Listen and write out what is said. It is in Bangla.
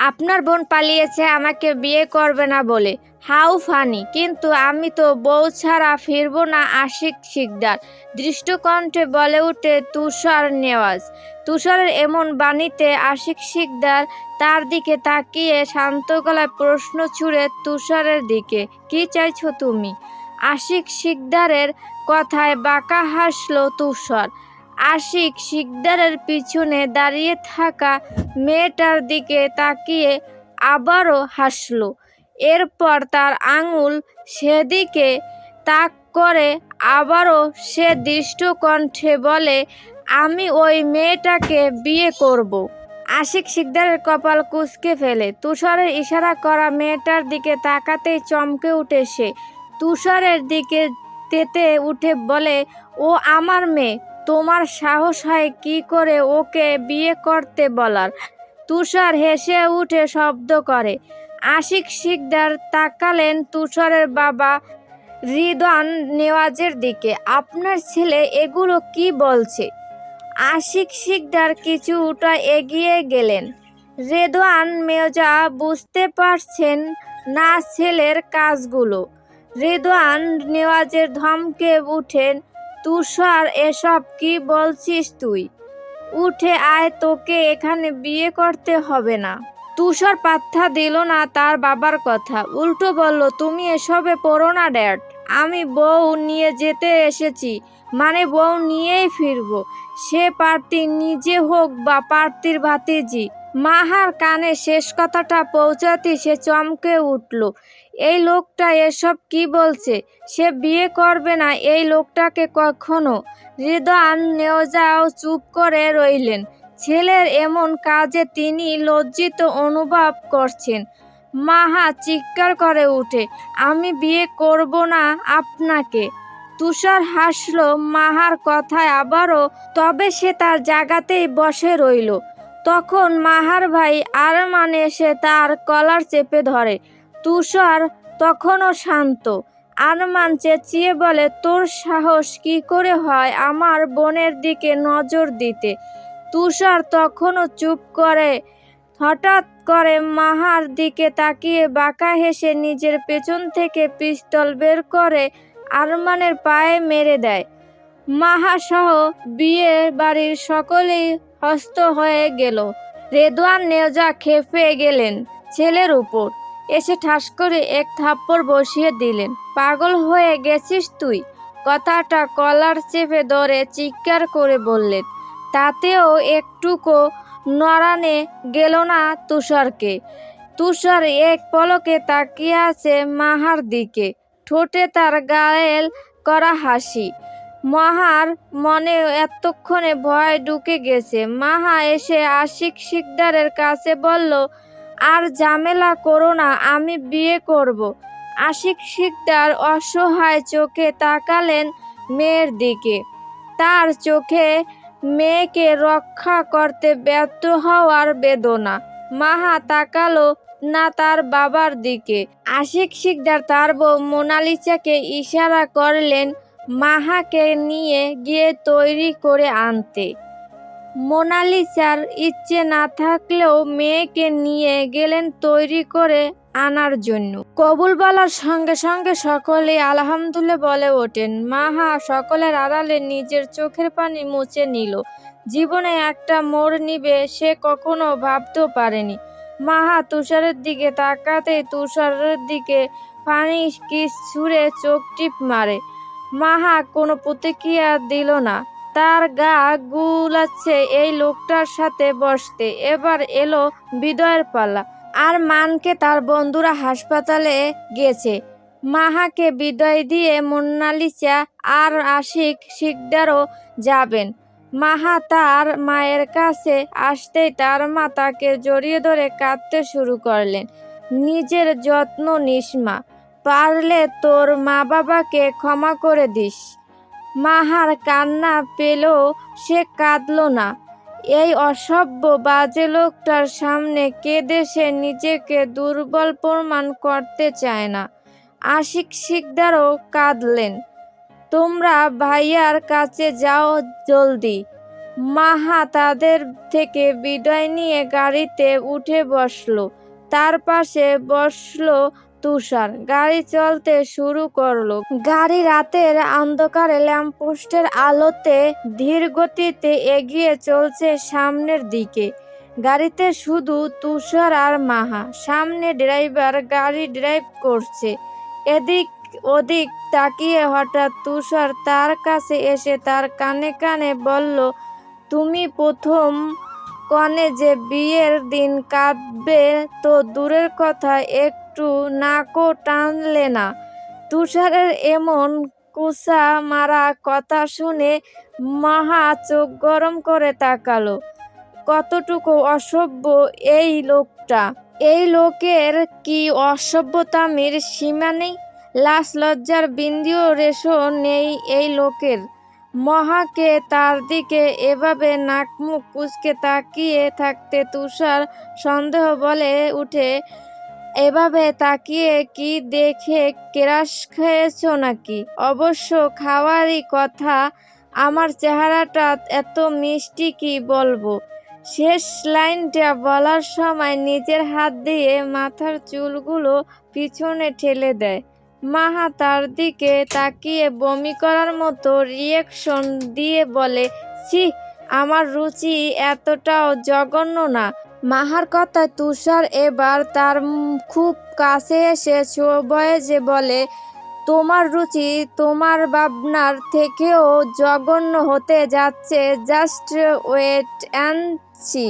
আপনার বোন পালিয়েছে আমাকে বিয়ে করবে না বলে। How funny! কিন্তু আমি তো বউ ছাড়া ফিরবো না। আশিক শিকদার দৃষ্টকণ্ঠে বলে ওঠে তুষার নেওয়াজ। তুষারের এমন বাণীতে আশিক শিকদার তার দিকে তাকিয়ে শান্ত গলায় প্রশ্ন ছুড়ে তুষারের দিকে, কি চাইছো তুমি? আশিক শিকদারের কথায় বাঁকা হাসল তুষার। আশিক শিকদারের পিছনে দাঁড়িয়ে থাকা মেয়েটার দিকে তাকিয়ে আবারও হাসল। এরপর তার আঙুল সেদিকে তাক করে আবারও সে দৃষ্ট কণ্ঠে বলে, আমি ওই মেয়েটাকে বিয়ে করব। আশিক শিকদারের কপাল কুঁচকে ফেলে। তুষারের ইশারা করা মেয়েটার দিকে তাকাতেই চমকে উঠে সে। তুষারের দিকে তেতে উঠে বলে, ও আমার মেয়ে, তোমার সাহস হয় কি করে ওকে বিয়ে করতে বলার? তুষার হেসে উঠে শব্দ করে। আশিক শিকদার তাকালেন তুষারের বাবা রিদওয়ান নেওয়াজের দিকে। আপনার ছেলে এগুলো কি বলছে? আশিক শিকদার কিছুটা এগিয়ে গেলেন। রেদওয়ান মেজা বুঝতে পারছেন না ছেলের কাজগুলো। রেদওয়ান নেওয়াজের ধমকে উঠেন, তুষার এসব কি বলছিস তুই? উঠে আয়, তোকে এখানে বিয়ে করতে হবে না। তুষার পাত্তা দিল না তার বাবার কথা, উল্টো বলল, তুমি এসবে পড়ো না ড্যাড। আমি বউ নিয়ে যেতে এসেছি, মানে বউ নিয়েই ফিরবো, সে প্রার্থী নিজে হোক বা প্রার্থীর ভাতিজি। মাহার কানে শেষ কথাটা পৌঁছাতে সে চমকে উঠল। এই লোকটা এসব কি বলছে? সে বিয়ে করবে না এই লোকটাকে কখনো। রিদওয়ান নেওয়াজও চুপ করে রইলেন। ছেলের এমন কাজে তিনি লজ্জিত অনুভব করছেন। মাহা চিৎকার করে উঠে, আমি বিয়ে করব না আপনাকে। তুষার হাসল মাহার কথায় আবারও, তবে সে তার জায়গাতেই বসে রইল। তখন মাহার ভাই আরমান এসে তার কলার চেপে ধরে। তুষার তখনও শান্ত। আরমান চেঁচিয়ে বলে, তোর সাহস কি করে হয় আমার বোনের দিকে নজর দিতে? তুষার তখনও চুপ করে। হঠাৎ করে মাহার দিকে তাকিয়ে বাঁকা হেসে নিজের পেছন থেকে পিস্তল বের করে আরমানের পায়ে মেরে দেয়। মাহা সহ বিয়ে বাড়ির সকলেই হস্ত হয়ে গেল। রেদওয়ান নেওয়াজ খেপে গেলেন ছেলের উপর। এসে ঠাস করে এক থাপ্পড় বসিয়ে দিলেন। পাগল হয়ে গেছিস তুই? কথাটা কলার চেপে ধরে চিৎকার করে বললেন। তাতেও একটুকু নড়ানে গেল না তুষারকে। তুষার এক পলকে তাকিয়ে আছে মাহার দিকে, ঠোঁটে তার ঘায়েল করা হাসি। মাহার মনে এতক্ষণে ভয় ঢুকে গেছে। মাহা এসে আশিক শিকদারের কাছে বলল, আর ঝামেলা করো না, আমি বিয়ে করব। আশিক শিকদার অসহায় চোখে তাকালেন মেয়ের দিকে। তার চোখে মেয়েকে রক্ষা করতে ব্যর্থ হওয়ার বেদনা। মাহা তাকালো না তার বাবার দিকে। আশিক শিকদার তার বউ মোনালিসাকে ইশারা করলেন মাহাকে নিয়ে গিয়ে তৈরি করে আনতে। মোনালিসার ইচ্ছে না থাকলেও মেয়েকে নিয়ে গেলেন তৈরি করে আনার জন্য। কবুল বলার সঙ্গে সঙ্গে সকলেই আলহামদুলিল্লাহ বলে ওঠেন। মাহা সকলের আড়ালে নিজের চোখের পানি মুছে নিল। জীবনে একটা মোড় নিবে সে কখনো ভাবতেও পারেনি। মাহা তুষারের দিকে তাকাতেই তুষারের দিকে পানি কিস ছুঁড়ে চোখ টিপ মারে। মাহা কোনো প্রতিক্রিয়া দিল না। তার গা গুলাচ্ছে এই লোকটার সাথে বসতে। এবার এলো বিদায়ের পালা। আর মানকে তার বন্ধুরা হাসপাতালে গেছে। মাহাকে বিদায় দিয়ে মোনালিসা আর আশিক শিকদারও যাবেন। মাহা তার মায়ের কাছে আসতেই তার মা তাকে জড়িয়ে ধরে কাঁদতে শুরু করলেন। নিজের যত্ন নিস মা, পারলে তোর মা বাবাকে ক্ষমা করে দিস। মাহার কান্না পেলেও সে কাঁদল না। এই অসভ্য বাজে লোকটার সামনে কেঁদে সে নিজেকে দুর্বল প্রমাণ করতে চায় না। আশিক শিকদারও কাঁদলেন। তোমরা ভাইয়ার কাছে যাও জলদি। মাহা তাদের থেকে বিদায় নিয়ে গাড়িতে উঠে বসলো। তার পাশে বসলো তুষার। গাড়ি চলতে শুরু করলো। গাড়ি রাতের অন্ধকারে ল্যাম্পপোস্টের আলোতে ধীর গতিতে এগিয়ে চলছে সামনের দিকে। গাড়িতে শুধু তুষার আর মাহা। সামনে ড্রাইভার গাড়ি ড্রাইভ করছে। এদিক ওদিক তাকিয়ে হঠাৎ তুষার তার কাছে এসে তার কানে কানে বলল, তুমি প্রথম কনে যে বিয়ের দিন কাঁদবে তো দূরের কথা, একটু নাকও টানলে না। তুষারের এমন কুঁচা মারা কথা শুনে মাহা চোখ গরম করে তাকালো। কতটুকু অসভ্য এই লোকটা! এই লোকের কি অসভ্যতামির সীমা নেই? লাজ লজ্জার বিন্দুও রেশও নেই এই লোকের। মহাকে তার দিকে এভাবে নাকমুখ কুঁচকে তাকিয়ে থাকতে তুষার সন্দেহ বলে উঠে, এভাবে তাকিয়ে কি দেখে ক্রাশ খেয়েছ নাকি? অবশ্য খাওয়ারই কথা। আমার চেহারাটা এত মিষ্টি কি বলবো। শেষ লাইনটা বলার সময় নিজের হাত দিয়ে মাথার চুলগুলো পিছনে ঠেলে দেয়। মাহা তার দিকে তাকিয়ে বমি করার মতো রিয়েকশন দিয়ে বলে, ছি, আমার রুচি এতটাও জঘন্য না। মাহার কথায় তুষার এবার তার খুব কাছে এসে ভয়েসে বলে, তোমার রুচি তোমার ভাবনার থেকেও জঘন্য হতে যাচ্ছে, জাস্ট ওয়েট অ্যান্ড সি।